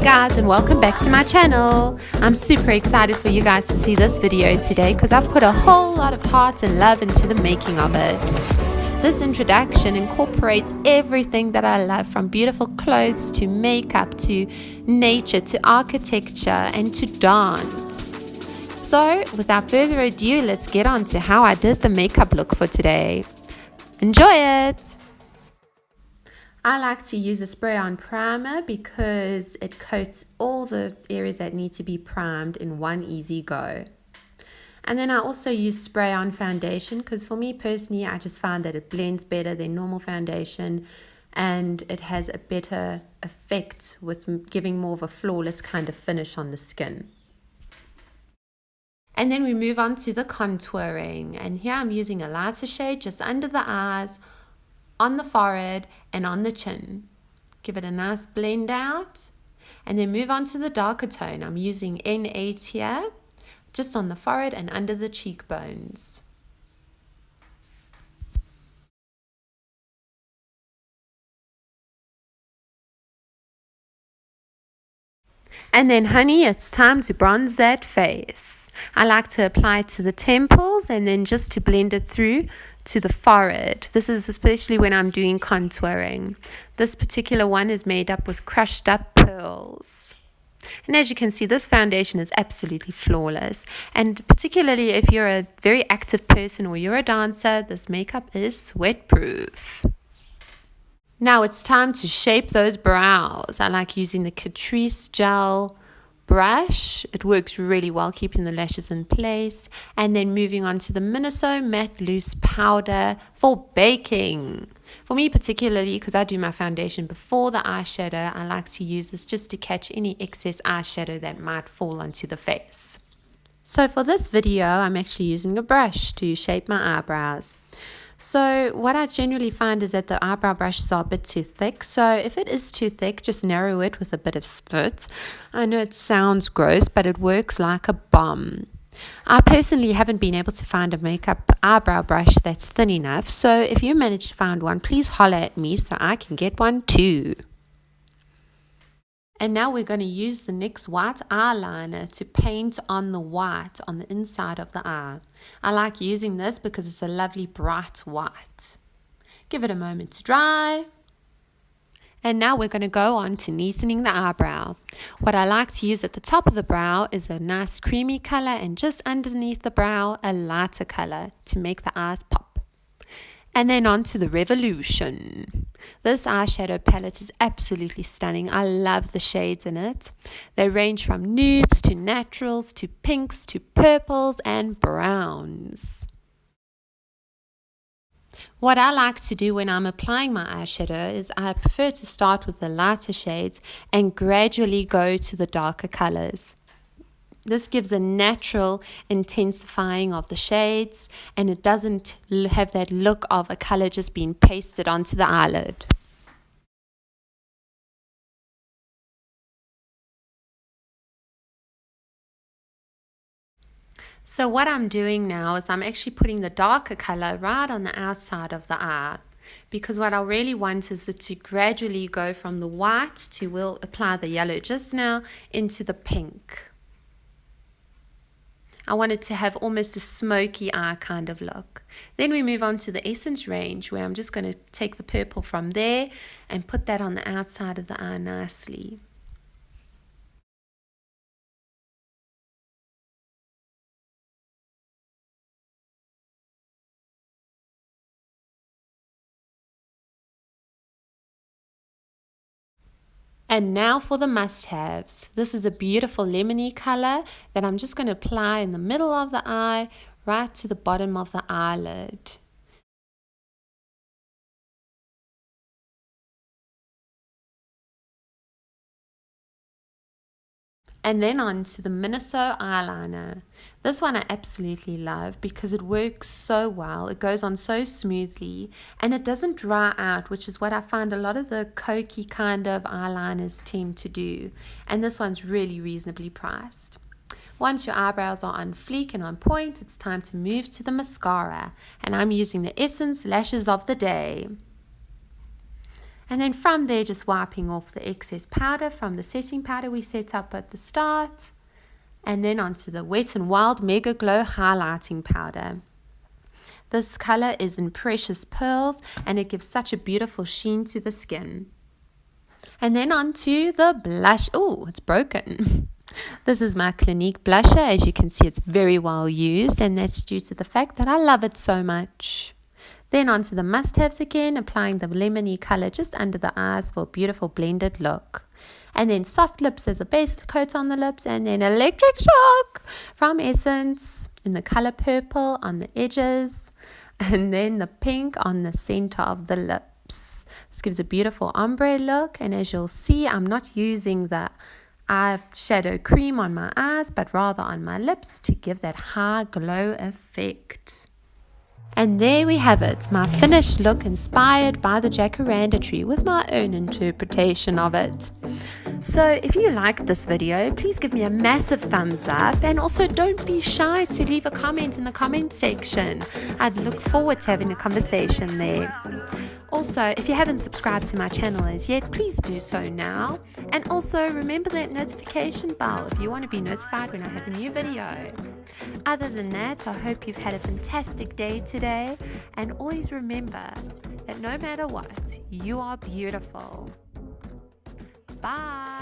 guys, and welcome back to my channel. I'm super excited for you guys to see this video today because I've put a whole lot of heart and love into the making of it. This introduction incorporates everything that I love, from beautiful clothes to makeup to nature to architecture and to dance. So without further ado, let's get on to how I did the makeup look for today. Enjoy it! I like to use a spray-on primer because it coats all the areas that need to be primed in one easy go. And then I also use spray-on foundation because for me personally, I just find that it blends better than normal foundation and it has a better effect with giving more of a flawless kind of finish on the skin. And then we move on to the contouring, and here I'm using a lighter shade just under the eyes, on the forehead and on the chin. Give it a nice blend out and then move on to the darker tone. I'm using N8 here, just on the forehead and under the cheekbones. And then honey, it's time to bronze that face. I like to apply it to the temples and then just to blend it through to the forehead. This is especially when I'm doing contouring. This particular one is made up with crushed up pearls. And as you can see, this foundation is absolutely flawless. And particularly if you're a very active person or you're a dancer, this makeup is sweat proof. Now it's time to shape those brows. I like using the Catrice gel brush. It works really well keeping the lashes in place. And then moving on to the Inspo matte loose powder for baking. For me particularly, because I do my foundation before the eyeshadow, I like to use this just to catch any excess eyeshadow that might fall onto the face. So for this video, I'm actually using a brush to shape my eyebrows. So what I generally find is that the eyebrow brushes are a bit too thick. So if it is too thick, just narrow it with a bit of spit. I know it sounds gross, but it works like a bomb. I personally haven't been able to find a makeup eyebrow brush that's thin enough. So if you manage to find one, please holler at me so I can get one too. And now we're going to use the NYX white eyeliner to paint on the white on the inside of the eye. I like using this because it's a lovely bright white. Give it a moment to dry. And now we're going to go on to neatening the eyebrow. What I like to use at the top of the brow is a nice creamy color, and just underneath the brow a lighter color to make the eyes pop. And then on to the Revolution. This eyeshadow palette is absolutely stunning. I love the shades in it. They range from nudes to naturals to pinks to purples and browns. What I like to do when I'm applying my eyeshadow is I prefer to start with the lighter shades and gradually go to the darker colors. This gives a natural intensifying of the shades, and it doesn't have that look of a color just being pasted onto the eyelid. So what I'm doing now is I'm actually putting the darker color right on the outside of the eye, because what I really want is it to gradually go from the white to, we'll apply the yellow just now, into the pink. I want it to have almost a smoky eye kind of look. Then we move on to the Essence range, where I'm just going to take the purple from there and put that on the outside of the eye nicely. And now for the must-haves. This is a beautiful lemony color that I'm just going to apply in the middle of the eye, right to the bottom of the eyelid. And then on to the Inspo eyeliner. This one I absolutely love because it works so well. It goes on so smoothly and it doesn't dry out, which is what I find a lot of the cokey kind of eyeliners tend to do. And this one's really reasonably priced. Once your eyebrows are on fleek and on point, it's time to move to the mascara. And I'm using the Essence Lashes of the Day. And then from there, just wiping off the excess powder from the setting powder we set up at the start. And then onto the Wet n Wild Mega Glow Highlighting Powder. This color is in Precious Pearls and it gives such a beautiful sheen to the skin. And then onto the blush. Oh, it's broken. This is my Clinique blusher. As you can see, it's very well used, and that's due to the fact that I love it so much. Then onto the must-haves again, applying the lemony color just under the eyes for a beautiful blended look. And then soft lips as a base coat on the lips, and then Electric Shock from Essence in the color purple on the edges, and then the pink on the center of the lips. This gives a beautiful ombre look, and as you'll see, I'm not using the eyeshadow cream on my eyes, but rather on my lips to give that high glow effect. And there we have it, my finished look inspired by the Jacaranda tree with my own interpretation of it. So if you liked this video, please give me a massive thumbs up, and also don't be shy to leave a comment in the comment section. I'd look forward to having a conversation there. Also, if you haven't subscribed to my channel as yet, please do so now. And also remember that notification bell if you want to be notified when I have a new video. Other than that, I hope you've had a fantastic day today, and always remember that no matter what, you are beautiful. Bye.